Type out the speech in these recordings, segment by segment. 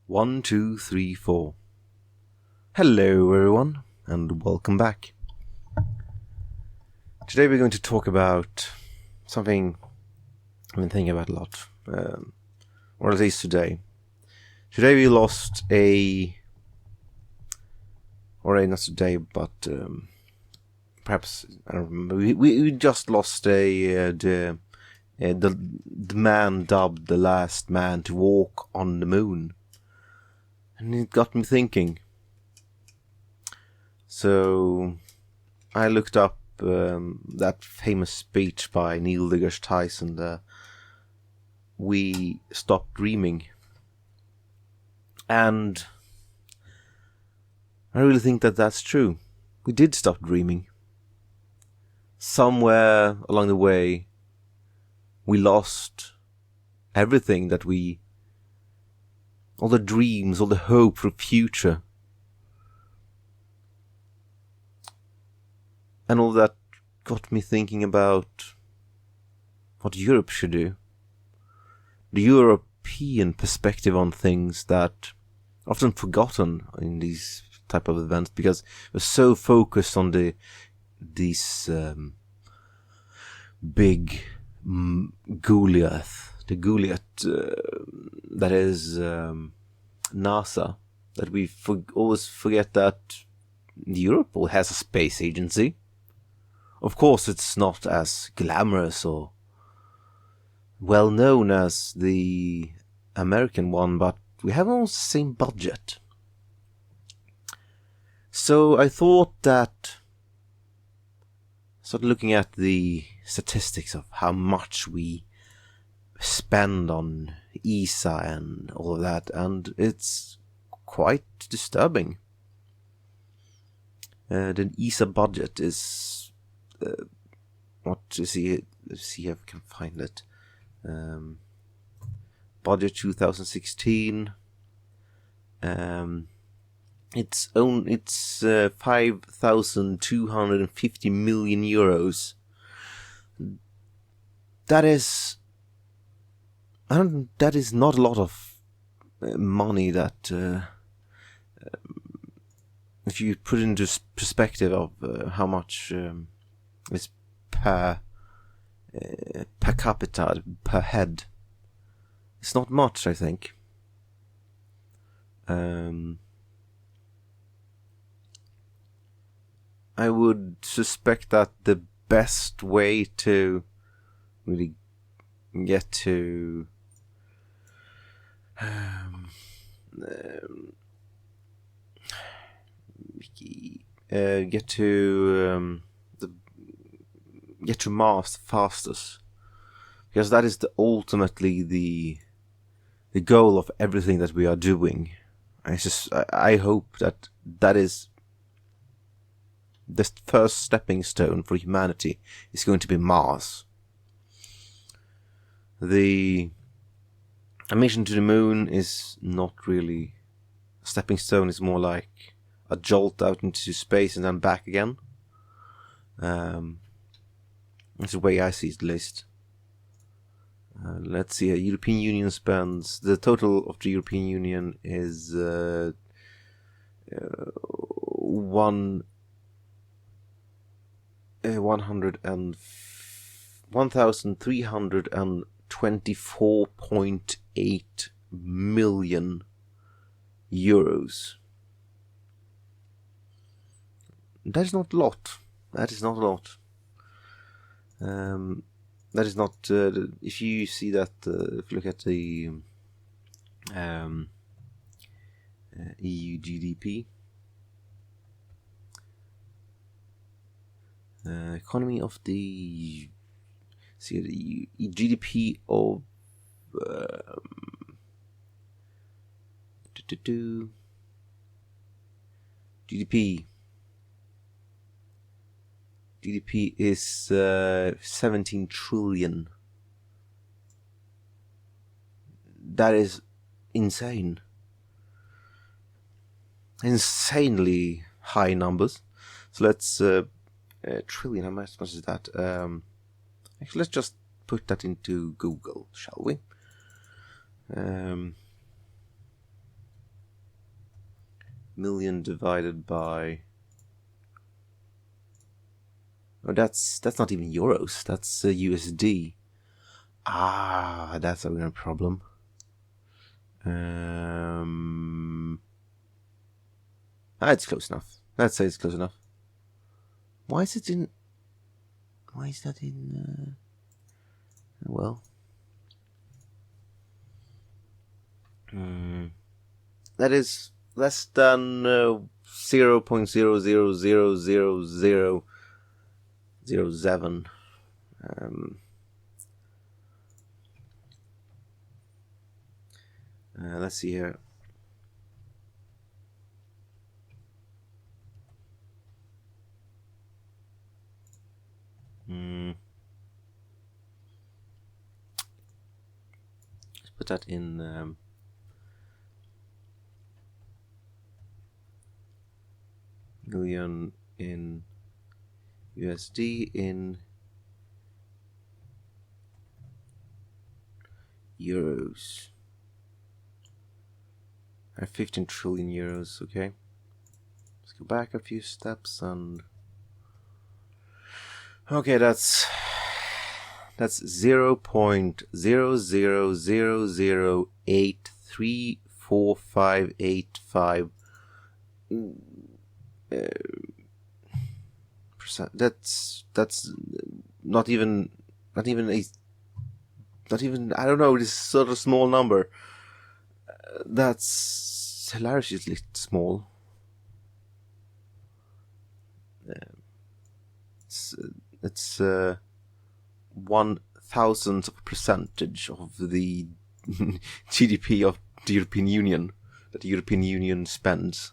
One, two, three, four. Hello everyone, and welcome back. Today we're going to talk about something I've been thinking about a lot. Or at least today. Today we lost not today, but perhaps, I don't remember. We just lost the man dubbed the last man to walk on the moon. And it got me thinking. So I looked up that famous speech by Neil deGrasse Tyson, We Stopped Dreaming. And I really think that that's true. We did stop dreaming. Somewhere along the way, we lost everything that all the dreams, all the hope for the future. And all that got me thinking about what Europe should do. The European perspective on things that are often forgotten in these type of events because we're so focused on these big Goliath. The Goliath that is NASA, that we always forget that Europe has a space agency. Of course, it's not as glamorous or well known as the American one, but we have almost the same budget. So I thought that, started looking at the statistics of how much we spend on ESA and all of that, and it's quite disturbing. The ESA budget is what is it? Let's see if I can find it. Budget 2016. It's 5,250 million euros. That is not a lot of money. That if you put it into perspective of how much is per capita, per head, it's not much, I think. I would suspect that the best way to really get to get to Mars fastest, because that is ultimately the goal of everything that we are doing. I hope that is the first stepping stone for humanity is going to be Mars. A mission to the moon is not really a stepping stone. It's more like a jolt out into space and then back again. That's the way I see it, at least. Let's see. European Union spends, the total of the European Union is 1,324.8 million euros. That is not a lot. That is not, if you see that, if you look at the EU GDP, economy of the GDP of GDP is 17 trillion. That is insane. Insanely high numbers. So let's trillion. How much is that? Actually, let's just put that into Google, shall we? million divided by... Oh, that's not even euros. That's USD. That's a problem. It's close enough. Let's say it's close enough. Why is that in... well... that is less than 0.0000007. Let's see here. Let's put that in million in USD in euros. 15 trillion euros, okay. Let's go back a few steps and... okay, that's 0.00008345585 percent. That's not even I don't know, this sort of small number. That's hilariously small. It's 1,000th of a percentage of the GDP of the European Union that the European Union spends.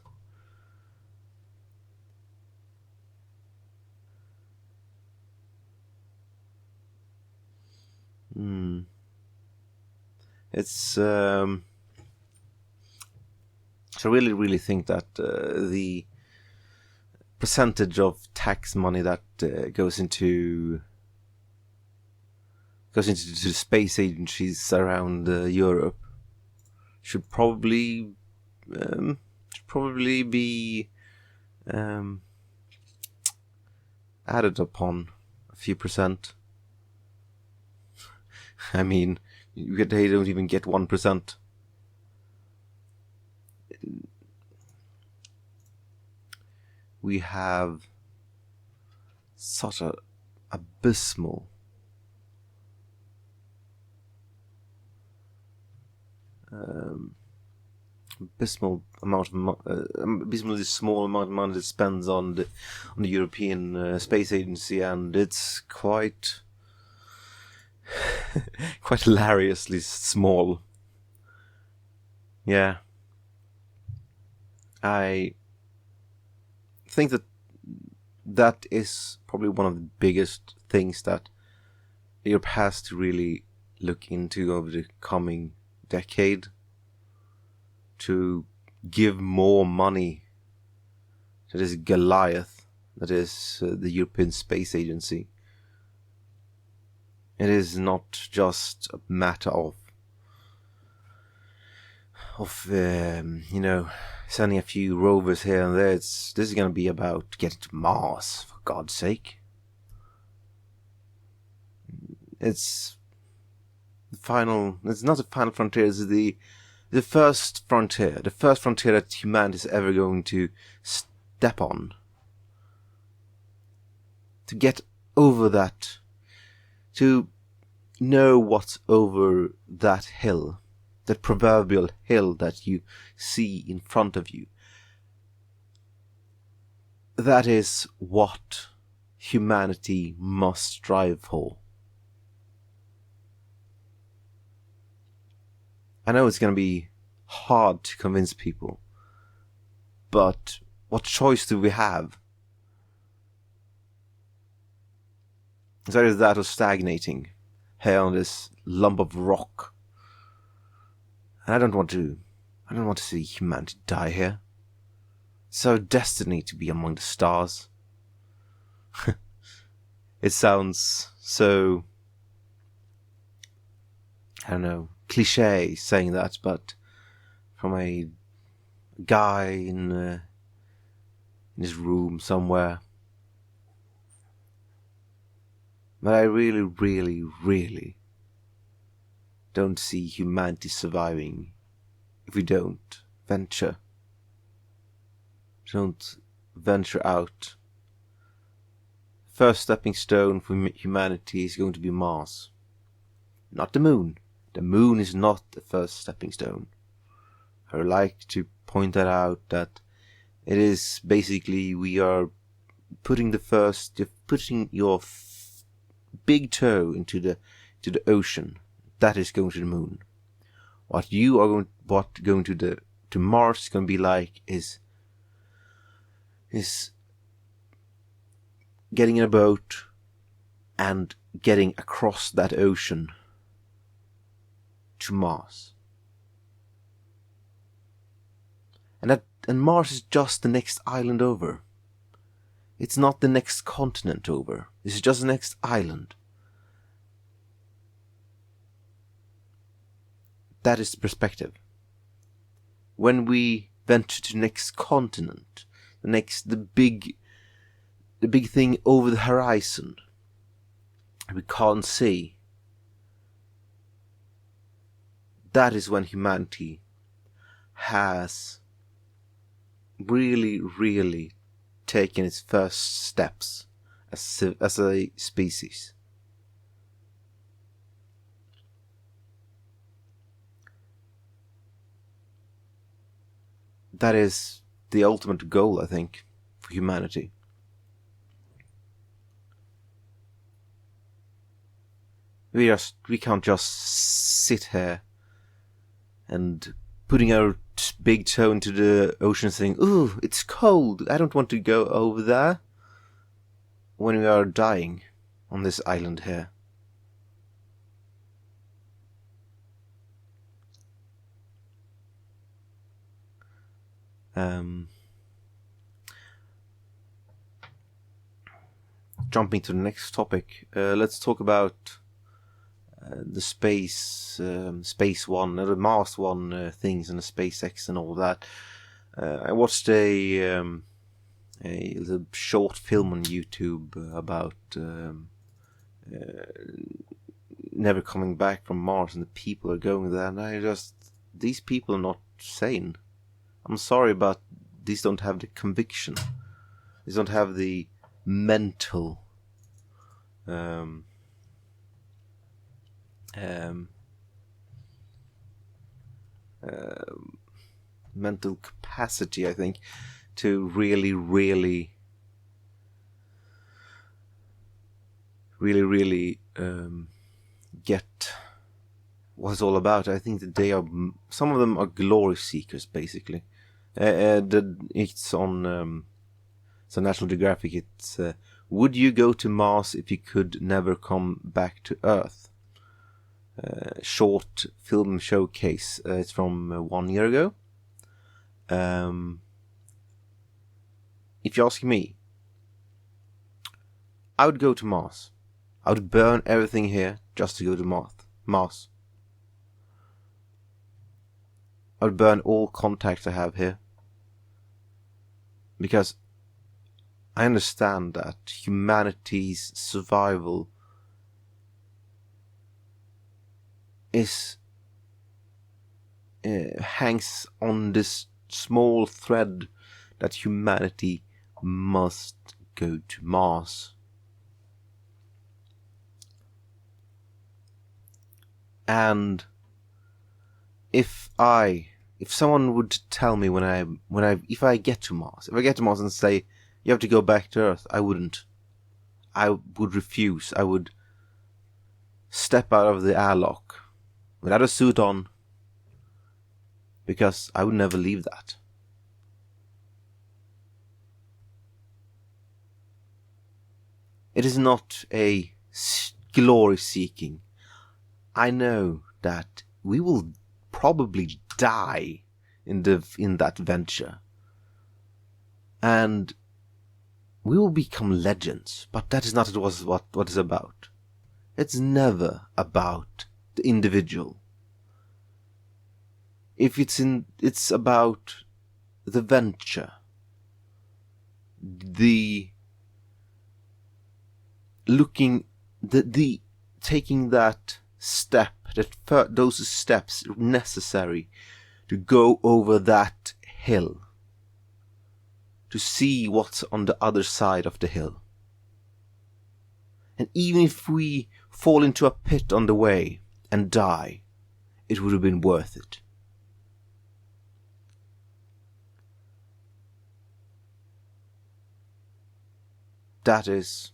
It's I really think that the percentage of tax money that goes into the space agencies around Europe should probably be added upon a few percent. I mean, they don't even get 1%. We have such a abysmal amount of abysmally small amount of money that spends on the European Space Agency, and it's quite hilariously small. Yeah, I think that is probably one of the biggest things that Europe has to really look into over the coming decade, to give more money to this Goliath that is the European Space Agency. It is not just a matter of sending a few rovers here and there. This is going to be about getting to Mars, for God's sake. It's not the final frontier. It's the first frontier. The first frontier that humanity is ever going to step on. To get over that. To know what's over that hill. That proverbial hill that you see in front of you. That is what humanity must strive for. I know it's going to be hard to convince people, but what choice do we have? It's either that or stagnating here on this lump of rock. And I don't want to see humanity die here. It's our destiny to be among the stars. It sounds so, I don't know, cliche saying that, but from a a guy in his room somewhere. But I really, really, really don't see humanity surviving if we don't venture out. First stepping stone for humanity is going to be Mars, not the moon. The moon is not the first stepping stone. I would like to point that out, that it is basically we are putting your big toe into the ocean. That is going to the moon. What going to Mars is going to be like is getting in a boat and getting across that ocean to Mars. And Mars is just the next island over. It's not the next continent over. This is just the next island. That is the perspective. When we venture to the next continent, the big thing over the horizon, we can't see. That is when humanity has really, really taken its first steps as a species. That is the ultimate goal, I think, for humanity. We can't just sit here and putting our big toe into the ocean saying, "Ooh, it's cold, I don't want to go over there," when we are dying on this island here. Jumping to the next topic, let's talk about the Space One, the Mars One things, and the SpaceX and all that. I watched a little short film on YouTube about never coming back from Mars, and the people are going there, and these people are not sane. I'm sorry, but these don't have the conviction. These don't have the mental mental capacity, I think, to really get what it's all about. I think that some of them are glory seekers, basically. It's on National Geographic. It's would you go to Mars if you could never come back to Earth? Short film showcase. It's from 1 year ago. If you ask me, I would go to Mars. I would burn everything here just to go to Mars. I would burn all contacts I have here. Because I understand that humanity's survival hangs on this small thread that humanity must go to Mars. And if someone would tell me if I get to Mars and say you have to go back to Earth, I wouldn't. I would refuse. I would step out of the airlock without a suit on, because I would never leave that. It is not a glory seeking. I know that we will probably die in that venture, and we will become legends. But that is not what it's about. It's never about the individual. It's about the venture, the taking that step, those steps necessary to go over that hill, to see what's on the other side of the hill. And even if we fall into a pit on the way and die, it would have been worth it. That is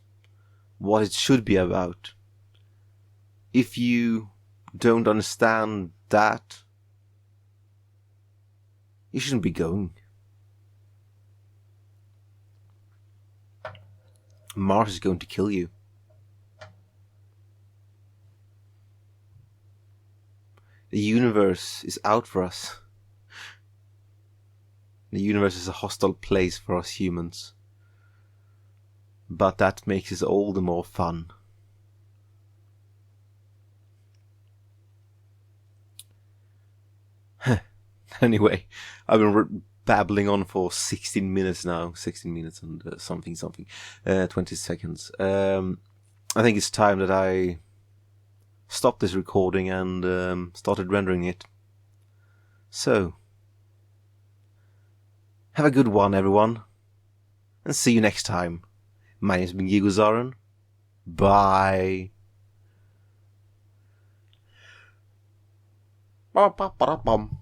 what it should be about. If you don't understand that, you shouldn't be going. Mars is going to kill you. The universe is out for us. The universe is a hostile place for us humans. But that makes it all the more fun. Anyway, I've been babbling on for 16 minutes now. 16 minutes and something. 20 seconds. I think it's time that I stopped this recording and started rendering it. So, have a good one, everyone. And see you next time. My name is Bingi Guzaran. Bye. Ba ba ba bum.